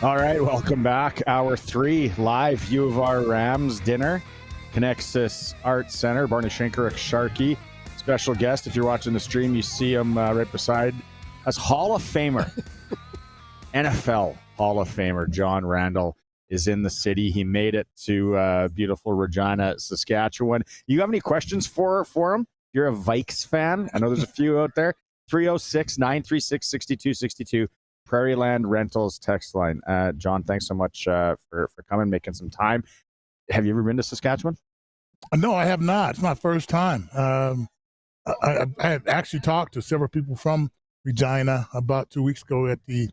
All right, welcome back. Hour 3, live U of R Rams Dinner. Connexus Arts Center, Barney Shanker, Sharkey. Special guest, if you're watching the stream, you see him right beside us. Hall of Famer, NFL Hall of Famer, John Randle is in the city. He made it to beautiful Regina, Saskatchewan. You have any questions for him? If you're a Vikes fan, I know there's a few out there. 306-936-6262. Prairie Land Rentals text line. John, thanks so much for coming, making some time. Have you ever been to Saskatchewan? No, I have not. It's my first time. I had actually talked to several people from Regina about 2 weeks ago at the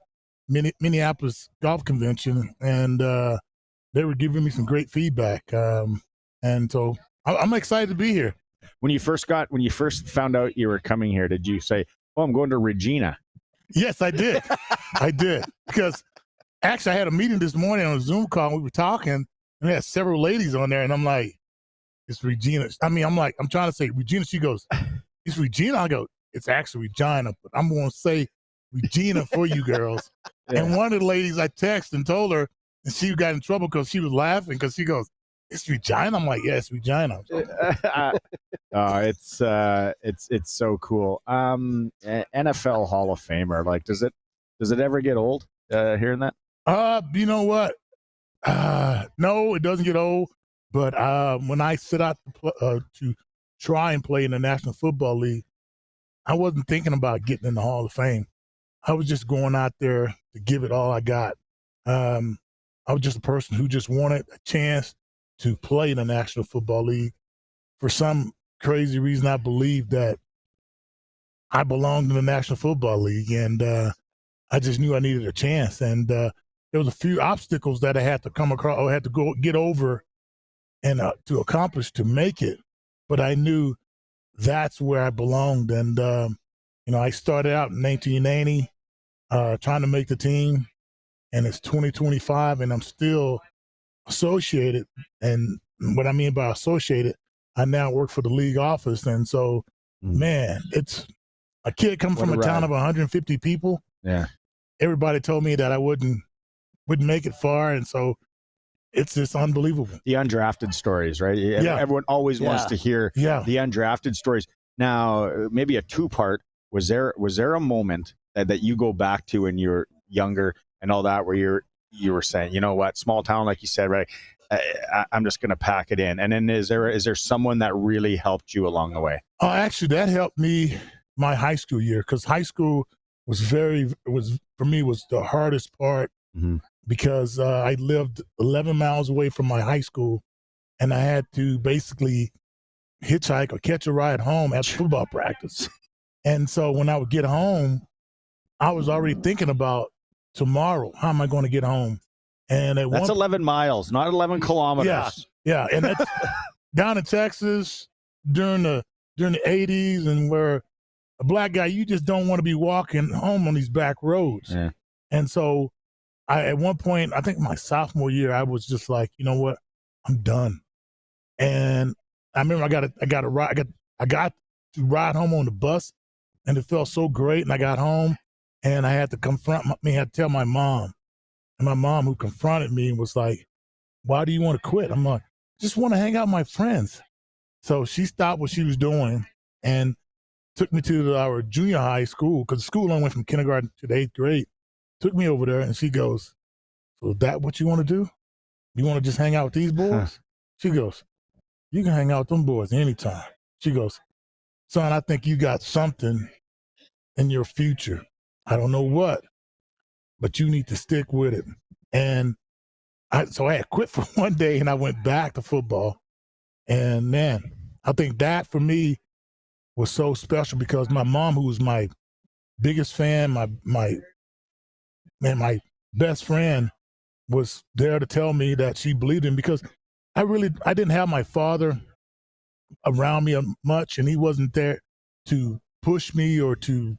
Minneapolis Golf Convention, and they were giving me some great feedback. And so I'm excited to be here. When you first found out you were coming here, did you say, "Oh, I'm going to Regina"? Yes, I did. I did, because actually I had a meeting this morning on a Zoom call, and we were talking, and we had several ladies on there, and I'm like, it's Regina. I'm trying to say Regina. She goes, it's Regina. I go, it's actually Regina, but I'm going to say Regina for you girls. Yeah. And one of the ladies I texted and told her, and she got in trouble because she was laughing because she goes, it's Regina. I'm like, yeah, it's Regina. It's so cool. NFL Hall of Famer. Like, does it ever get old hearing that? You know what? No, it doesn't get old. But when I set out to try and play in the National Football League, I wasn't thinking about getting in the Hall of Fame. I was just going out there to give it all I got. I was just a person who just wanted a chance to play in the National Football League. For some crazy reason, I believed that I belonged in the National Football League, and I just knew I needed a chance. And there was a few obstacles that I had to come across or had to go get over and to accomplish to make it. But I knew that's where I belonged. And, I started out in 1990 trying to make the team, and it's 2025, and I'm still associated. And what I mean by associated, I now work for the league office. And so, man, it's a kid coming from a town of 150 people. Yeah. Everybody told me that I wouldn't make it far. And so it's just unbelievable. The undrafted stories, right? Yeah. Everyone always wants to hear the undrafted stories. Now, maybe a two-part. Was there a moment that you go back to when you're younger and all that, where you were saying, you know what, small town, like you said, right? I'm just going to pack it in. And then is there someone that really helped you along the way? Actually, that helped me my high school year, because high school was the hardest part. Mm-hmm. Because I lived 11 miles away from my high school, and I had to basically hitchhike or catch a ride home after football practice. And so when I would get home, I was already thinking about tomorrow. How am I going to get home? And that's 11 miles, not 11 kilometers. Yeah. And that's down in Texas during the 80s, and where a black guy, you just don't want to be walking home on these back roads. Yeah. And so at one point, I think my sophomore year, I was just like, you know what, I'm done. And I remember I got to ride home on the bus, and it felt so great. And I got home, and I had to I had to tell my mom. And my mom, who confronted me, was like, why do you want to quit? I'm like, just want to hang out with my friends. So she stopped what she was doing and took me to our junior high school, because the school only went from kindergarten to the 8th grade. Took me over there, and she goes, so that what you want to do? You want to just hang out with these boys? Huh. She goes, you can hang out with them boys anytime. She goes, son, I think you got something in your future. I don't know what, but you need to stick with it. And so I had quit for one day, and I went back to football. And man, I think that for me was so special, because my mom, who was my biggest fan, my best friend, was there to tell me that she believed in, because I didn't have my father around me much, and he wasn't there to push me or to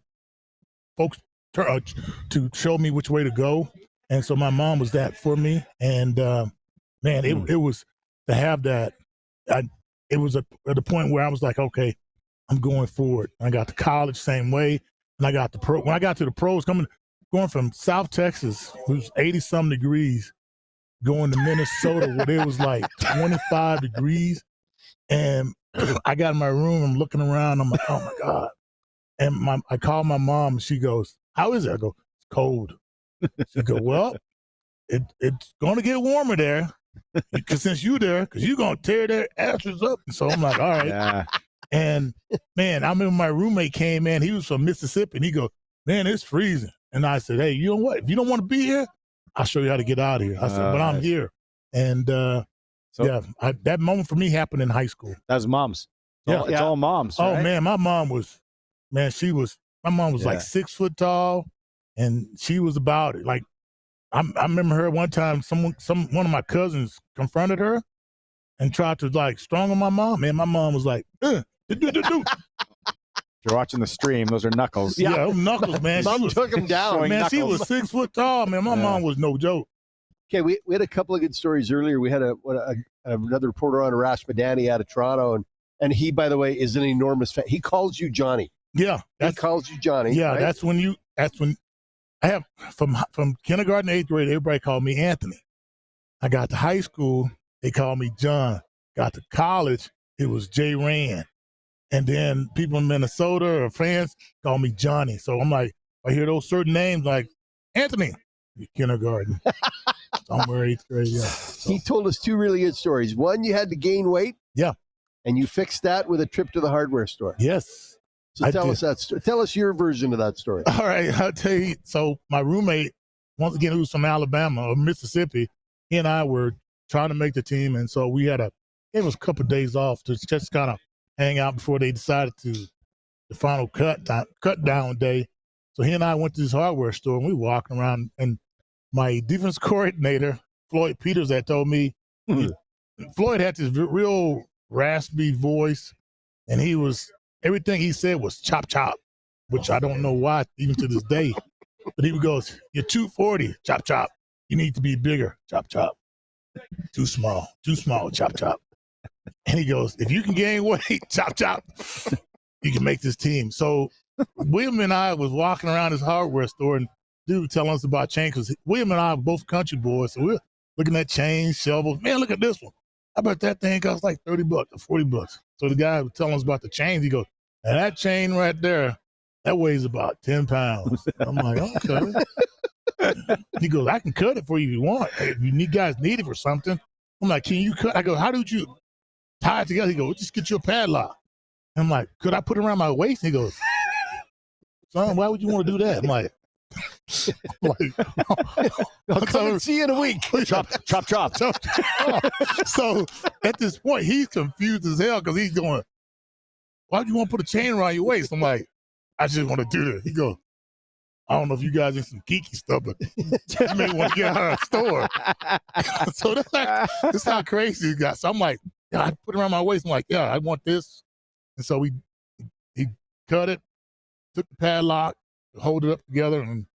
show me which way to go. And so my mom was that for me. And man, it was to have that. It was at the point where I was like, okay, I'm going forward. I got to college same way, and I got the pro. When I got to the pros, going from South Texas, it was 80-some degrees, going to Minnesota where it was like 25 degrees. And I got in my room, I'm looking around, I'm like, oh my God. And I called my mom, and she goes, how is it? I go, it's cold. She go, well, it's going to get warmer there. Because since you there, because you're going to tear their asses up. And so I'm like, all right. Yeah. And, man, I remember my roommate came in. He was from Mississippi, and he goes, man, it's freezing. And I said, hey, you know what? If you don't want to be here, I'll show you how to get out of here. I said, but I'm here. And, that moment for me happened in high school. That was moms. It's all moms, right? Oh, man, my mom was like 6 foot tall, and she was about it. Like, I remember her one time, one of my cousins confronted her and tried to, like, strangle my mom. Man, my mom was like, If you're watching the stream, those are knuckles. Yeah, knuckles, man. Mom took him down. Man, she was 6 foot tall, man. My mom was no joke. Okay, we had a couple of good stories earlier. We had another reporter on, Arash Madani, out of Toronto, and he, by the way, is an enormous fan. He calls you Johnny. Yeah, he calls you Johnny. Yeah, right? that's when I have from kindergarten to 8th grade, everybody called me Anthony. I got to high school, they called me John. Got to college, it was J. Rand. And then people in Minnesota or fans call me Johnny. So I'm like, I hear those certain names like Anthony, kindergarten, somewhere 8th grade. Yeah. So. He told us two really good stories. One, you had to gain weight. Yeah. And you fixed that with a trip to the hardware store. Yes. So tell us your version of that story. All right, I'll tell you. So my roommate, once again, who was from Alabama or Mississippi, he and I were trying to make the team, and so we gave us a couple of days off to just kind of hang out before they decided to the final cut down day. So he and I went to this hardware store, and we were walking around, and my defense coordinator, Floyd Peters, had told me, Floyd had this real raspy voice, and everything he said was chop, chop, which I don't know why, even to this day. But he goes, you're 240, chop, chop. You need to be bigger, chop, chop. Too small, chop, chop. And he goes, if you can gain weight, chop, chop, you can make this team. So William and I was walking around this hardware store, and dude was telling us about chains, because William and I are both country boys. So we're looking at chains, shovels. Man, look at this one. I bet that thing costs like $30 or $40. So the guy was telling us about the chains. He goes, and that chain right there, that weighs about 10 pounds. I'm like, okay. He goes, I can cut it for you if you want. Hey, if you guys need it for something. I'm like, can you cut? I go, how did you tie it together? He goes, just get you a padlock. I'm like, could I put it around my waist? He goes, son, why would you want to do that? I'm like, I'll come and see you in a week. Chop. So at this point, he's confused as hell because he's going, why do you want to put a chain around your waist? I'm like, I just want to do this. He goes, I don't know if you guys in some geeky stuff, but you may want to get out of the store. So that's how crazy he got. So I'm like, yeah, I put it around my waist. I'm like, yeah, I want this. And so he cut it, took the padlock, hold it up together, and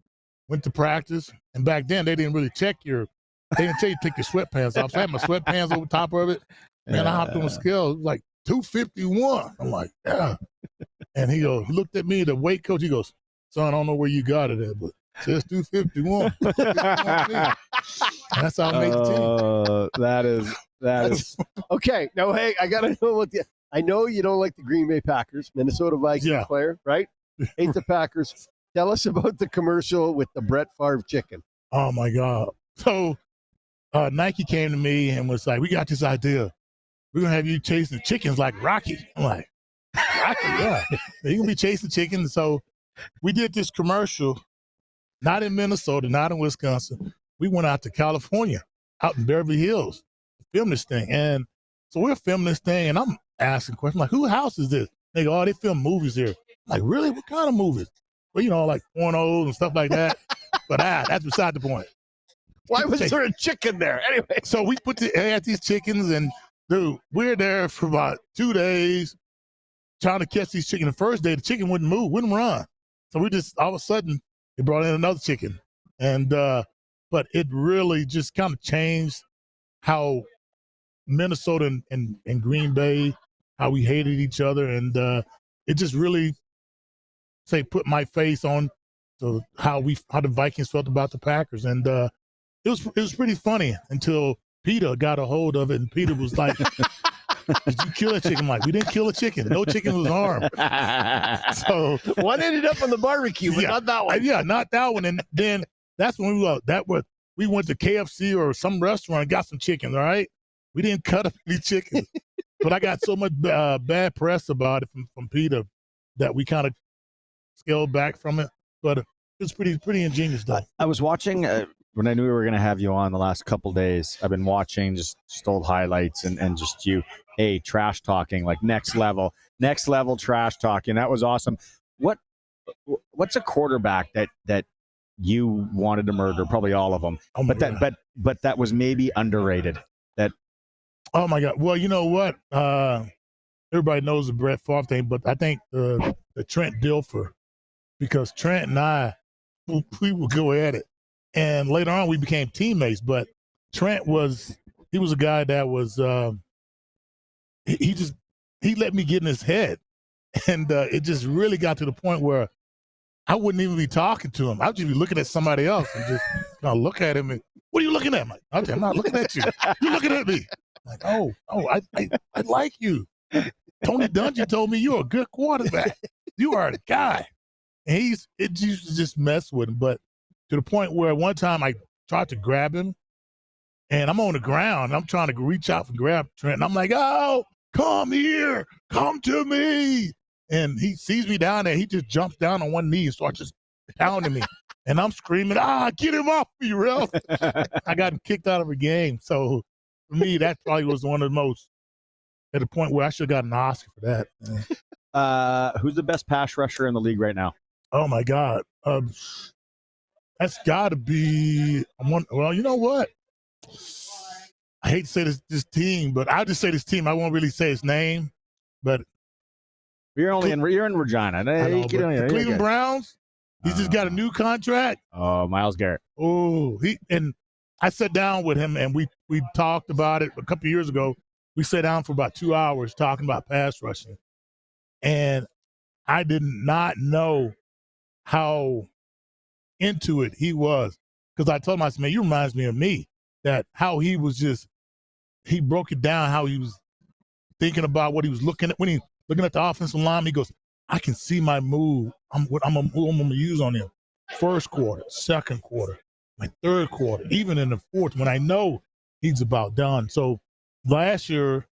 went to practice. And back then, they didn't really they didn't tell you to take your sweatpants off. So I had my sweatpants over top of it. And I hopped on the scale. It was like 251. I'm like, yeah. And he looked at me, the weight coach. He goes, son, I don't know where you got it at, but it says 251. That's how I made the team. That is okay. Now, hey, I got to know I know you don't like the Green Bay Packers, Minnesota Vikings player, right? Hate the Packers. Tell us about the commercial with the Brett Favre chicken. Oh, my God. So Nike came to me and was like, we got this idea. We're going to have you chasing chickens like Rocky. I'm like, Rocky? Yeah. You're going to be chasing chickens. So we did this commercial, not in Minnesota, not in Wisconsin. We went out to California, out in Beverly Hills, to film this thing. And so we're filming this thing, and I'm asking questions like, whose house is this? They go, oh, they film movies here. I'm like, really? What kind of movies? Well, like pornos and stuff like that. But that's beside the point. Why was there a chicken there? Anyway. So we had these chickens, and dude, we're there for about 2 days trying to catch these chickens. The first day, the chicken wouldn't move, wouldn't run. So we just, all of a sudden, they brought in another chicken. And, but it really just kind of changed how Minnesota and Green Bay, how we hated each other. And it just really, put my face on how the Vikings felt about the Packers, and it was pretty funny until Peter got a hold of it, and Peter was like, "Did you kill a chicken?" I'm like, "We didn't kill a chicken. No chicken was harmed." So one ended up on the barbecue, but not that one. Yeah, not that one. And then that's when we went to KFC or some restaurant and got some chicken. All right, we didn't cut up any chicken, but I got so much bad press about it from Peter that we kind of scaled back from it. But it's pretty ingenious though. I was watching when I knew we were going to have you on the last couple days. I've been watching just old highlights and just you, trash talking, like next level trash talking. That was awesome. What's a quarterback that you wanted to murder? Probably all of them. Oh but that was maybe underrated. That. Oh my God. Well, you know what? Everybody knows the Brett Favre thing, but I think the Trent Dilfer, because Trent and I, we would go at it. And later on we became teammates, but Trent was a guy that was, he let me get in his head. And it just really got to the point where I wouldn't even be talking to him. I'd just be looking at somebody else and just look at him and, "What are you looking at?" I'm like, "Okay, I'm not looking at you. You're looking at me." I'm like, I like you. Tony Dungy told me you're a good quarterback. You are the guy. And it used to just mess with him. But to the point where one time I tried to grab him and I'm on the ground. I'm trying to reach out and grab Trent. And I'm like, "Oh, come here. Come to me." And he sees me down there. He just jumps down on one knee and starts just pounding me. And I'm screaming, "Get him off me, ref." I got him kicked out of a game. So for me, that probably was one of the most, at the point where I should have gotten an Oscar for that. Who's the best pass rusher in the league right now? Oh my God. That's got to be well, you know what? I hate to say this team, but I'll just say this team. I won't really say his name, but you're in Regina. The Cleveland Browns. He's just got a new contract. Oh, Myles Garrett. Oh, and I sat down with him and we talked about it a couple of years ago. We sat down for about 2 hours talking about pass rushing, and I did not know how into it he was, because I told him, I said, "Man, you reminds me of me." That how he was he broke it down, how he was thinking about what he was looking at when he looking at the offensive line. He goes, "I can see my move. I'm going to use on him. First quarter, second quarter, my third quarter, even in the fourth, when I know he's about done." So last year,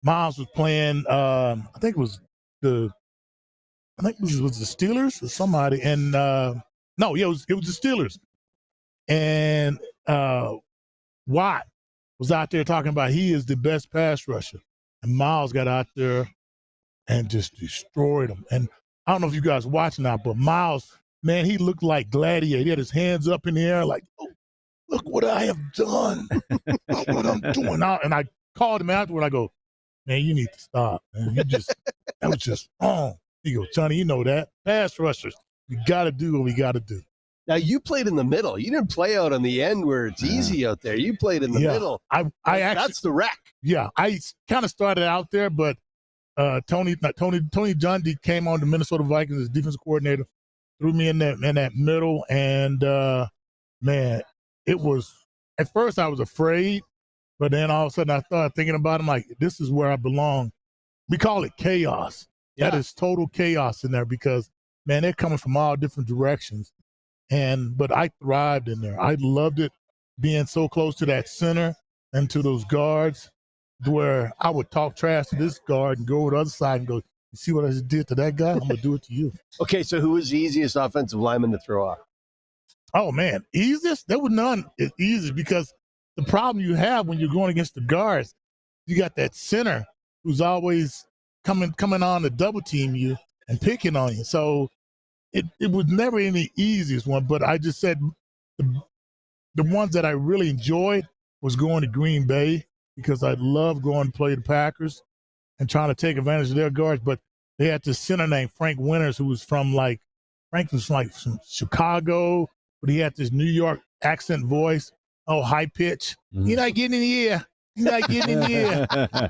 Myles was playing. I think it was the Steelers or somebody, and no, yeah, it was the Steelers, and Watt was out there talking about he is the best pass rusher, and Myles got out there and just destroyed him. And I don't know if you guys watching that, but Myles, man, he looked like Gladiator. He had his hands up in the air like, "Oh, look what I have done. Look what I'm doing now." And I called him afterward. I go, "Man, you need to stop, man. That was just wrong." He goes, "Johnny, you know that. Pass rushers, we got to do what we got to do." Now, you played in the middle. You didn't play out on the end where it's easy out there. You played in the middle. I actually, that's the wreck. Yeah, I kind of started out there, but Tony Dungy came on the Minnesota Vikings as defensive coordinator, threw me in that middle, and man, it was, at first I was afraid, but then all of a sudden I started thinking about it. I'm like, this is where I belong. We call it chaos. Yeah. That is total chaos in there because, man, they're coming from all different directions. But I thrived in there. I loved it, being so close to that center and to those guards, where I would talk trash to this guard and go to the other side and go, "You see what I just did to that guy? I'm going to do it to you." Okay, so who was the easiest offensive lineman to throw off? Oh, man, easiest? There was none easy, because the problem you have when you're going against the guards, you got that center who's always coming on to double team you and picking on you. So it was never any easiest one, but I just said the ones that I really enjoyed was going to Green Bay, because I love going to play the Packers and trying to take advantage of their guards. But they had this center named Frank Winters, who was from from Chicago, but he had this New York accent voice, high pitch. Mm-hmm. "You're not getting in the air. You're not getting in the air.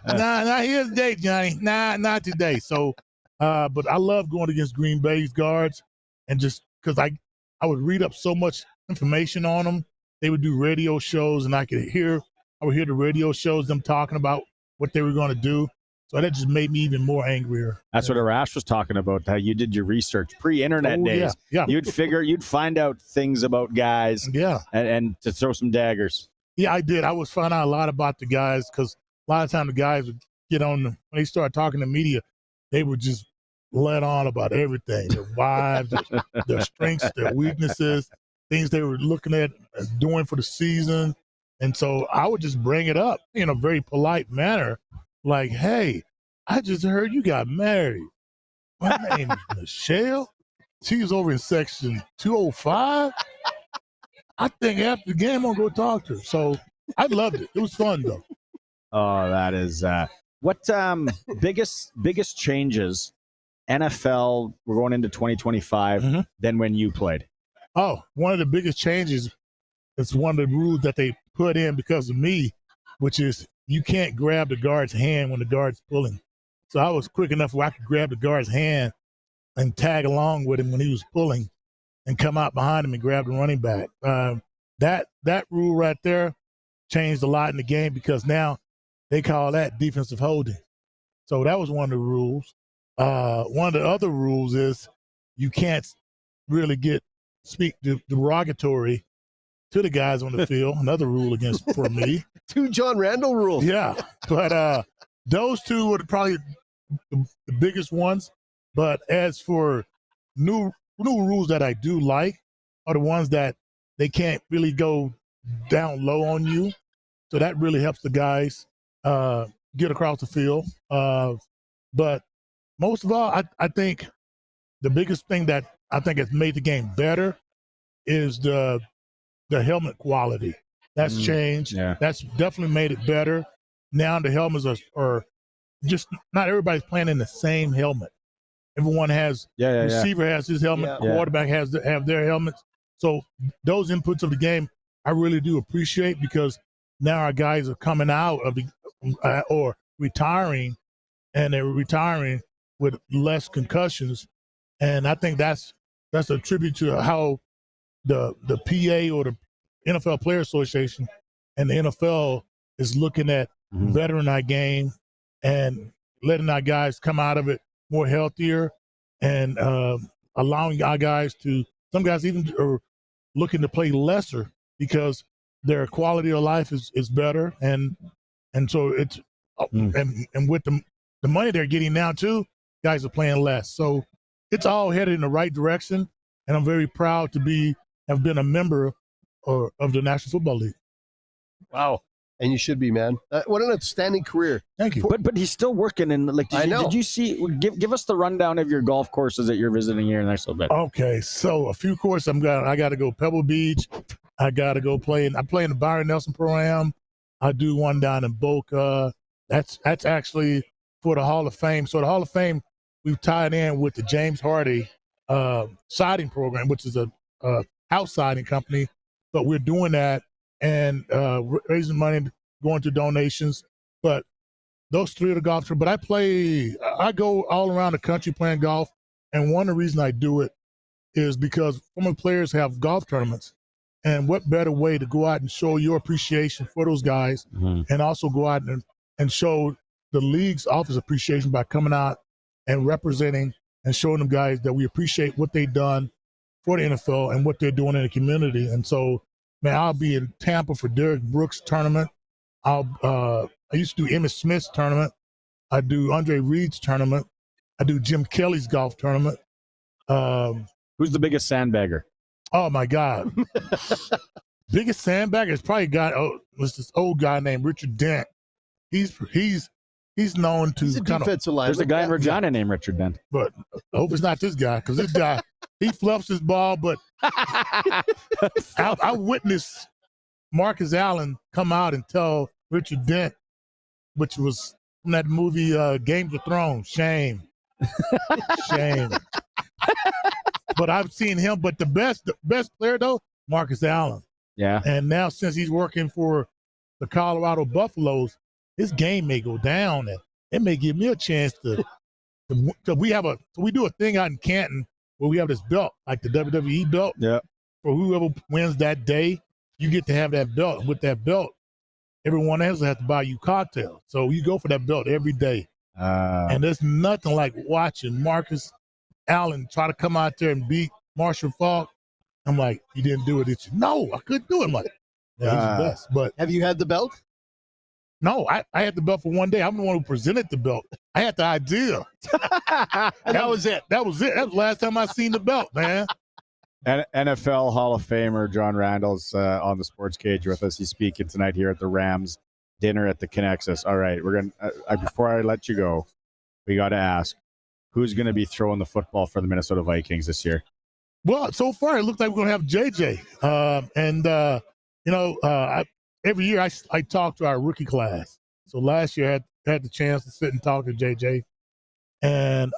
Nah, not here today, Johnny. Nah, not today." So, but I love going against Green Bay's guards, and just because I would read up so much information on them. They would do radio shows, and I would hear the radio shows, them talking about what they were going to do. So that just made me even more angrier. That's what Arash was talking about, how you did your research pre-internet days. Yeah. You'd find out things about guys and to throw some daggers. Yeah, I did. I was finding out a lot about the guys because a lot of times the guys would get on, when they started talking to media, they would just let on about everything, their wives, their strengths, their weaknesses, things they were looking at doing for the season. And so I would just bring it up in a very polite manner. Like, hey, I just heard you got married. My name is Michelle. She's over in section 205. I think after the game, I'm going to go talk to her. So I loved it. It was fun, though. Oh, that is what biggest changes NFL, we're going into 2025, than when you played? Oh, one of the biggest changes is one of the rules that they put in because of me, which is you can't grab the guard's hand when the guard's pulling. So I was quick enough where I could grab the guard's hand and tag along with him when he was pulling and come out behind him and grab the running back. That rule right there changed a lot in the game because now they call that defensive holding. So that was one of the rules. One of the other rules is you can't really speak derogatory to the guys on the field. Another rule for me. 2 John Randle rules. Yeah, but those two were probably the biggest ones. But as for new rules that I do like are the ones that they can't really go down low on you. So that really helps the guys get across the field. But most of all, I think the biggest thing that I think has made the game better is the helmet quality. That's changed. Yeah. That's definitely made it better. Now the helmets are just not everybody's playing in the same helmet. Everyone has receiver has his helmet, quarterback have their helmets. So those inputs of the game I really do appreciate because now our guys are coming out of or retiring, and they're retiring with less concussions. And I think that's a tribute to how the PA or the NFL Player Association and the NFL is looking at bettering our game and letting our guys come out of it more healthier and allowing our guys some guys even are looking to play lesser because their quality of life is better. And so it's, and with the money they're getting now too, guys are playing less. So it's all headed in the right direction. And I'm very proud to have been a member of the National Football League. Wow. And you should be, man. What an outstanding career. Thank you. But he's still working. And did you see? Give us the rundown of your golf courses that you're visiting here in the next little bit. Okay, so a few courses I got to go Pebble Beach. I got to go play. I play in the Byron Nelson Pro-Am. I do one down in Boca. That's actually for the Hall of Fame. So the Hall of Fame, we've tied in with the James Hardy siding program, which is a house siding company. But we're doing that and raising money, going to donations. But those three are the golf tours. But I go all around the country playing golf. And one of the reasons I do it is because former players have golf tournaments. And what better way to go out and show your appreciation for those guys and also go out and show the league's office appreciation by coming out and representing and showing them guys that we appreciate what they've done for the NFL and what they're doing in the community. And so, man, I'll be in Tampa for Derek Brooks' tournament. I used to do Emmitt Smith's tournament. I do Andre Reed's tournament. I do Jim Kelly's golf tournament. Who's the biggest sandbagger? Oh my God. Biggest sandbagger is probably was this old guy named Richard Dent. He's known to kind of. There's a guy in Regina named Richard Dent. But I hope it's not this guy, because this guy, he fluffs his ball. But I witnessed Marcus Allen come out and tell Richard Dent, which was from that movie Games of Thrones, shame. But I've seen him. But the best player though, Marcus Allen. Yeah. And now since he's working for the Colorado Buffaloes, his game may go down, and it may give me a chance to we do a thing out in Canton where we have this belt, like the WWE belt. Yeah. for whoever wins that day, you get to have that belt. With that belt, everyone else has to buy you cocktails. So you go for that belt every day. And there's nothing like watching Marcus Allen try to come out there and beat Marshall Faulk. I'm like, you didn't do it, did you? No, I couldn't do it. I'm like, yeah, he's the best. But have you had the belt? No, I had the belt for one day. I'm the one who presented the belt. I had the idea. And that was it. That was it. That was the last time I seen the belt, man. NFL Hall of Famer John Randle's on the Sports Cage with us. He's speaking tonight here at the Rams dinner at the Connexus. All right, we're gonna before I let you go, we got to ask, who's going to be throwing the football for the Minnesota Vikings this year? Well, so far it looks like we're going to have JJ. Every year I talk to our rookie class. So last year I had the chance to sit and talk to JJ, and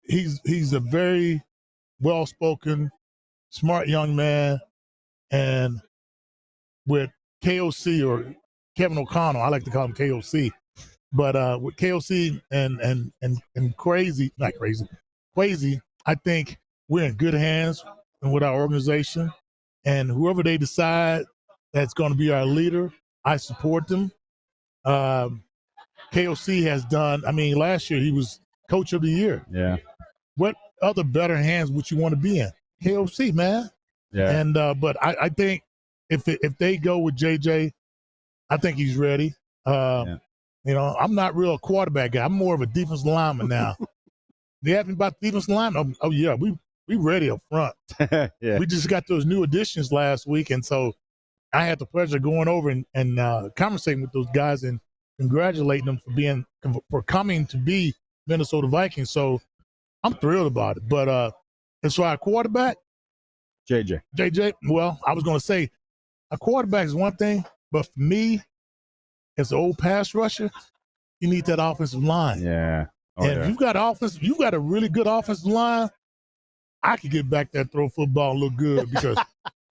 he's a very well-spoken, smart young man, and with KOC or Kevin O'Connell, I like to call him KOC, but with KOC and Crazy, I think we're in good hands with our organization, and whoever they decide that's going to be our leader, I support them. KOC has done, last year he was coach of the year. Yeah. What other better hands would you want to be in? KOC, man. Yeah. And but I think if they go with JJ, I think he's ready. I'm not real a quarterback guy. I'm more of a defensive lineman now. They asked me about the defensive lineman. Oh yeah, we ready up front. Yeah. We just got those new additions last week, and so I had the pleasure of going over and conversating with those guys and congratulating them for coming to be Minnesota Vikings. So I'm thrilled about it. But as far as quarterback, JJ, well, I was going to say a quarterback is one thing, but for me, as an old pass rusher, you need that offensive line. Yeah. If you've got a really good offensive line, I could get back there, throw football and look good because,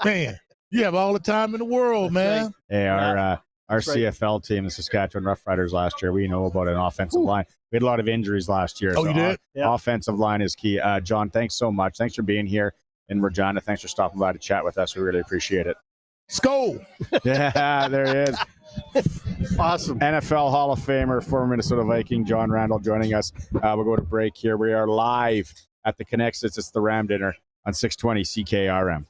man, you have all the time in the world, man. Hey, our CFL team, the Saskatchewan Roughriders last year, we know about an offensive line. We had a lot of injuries last year. Oh, you did? Offensive line is key. John, thanks so much. Thanks for being here in Regina. Thanks for stopping by to chat with us. We really appreciate it. Skol! Yeah, there it is. Awesome. NFL Hall of Famer, former Minnesota Viking, John Randle joining us. We'll go to break here. We are live at the Connexus. It's the Ram Dinner on 620 CKRM.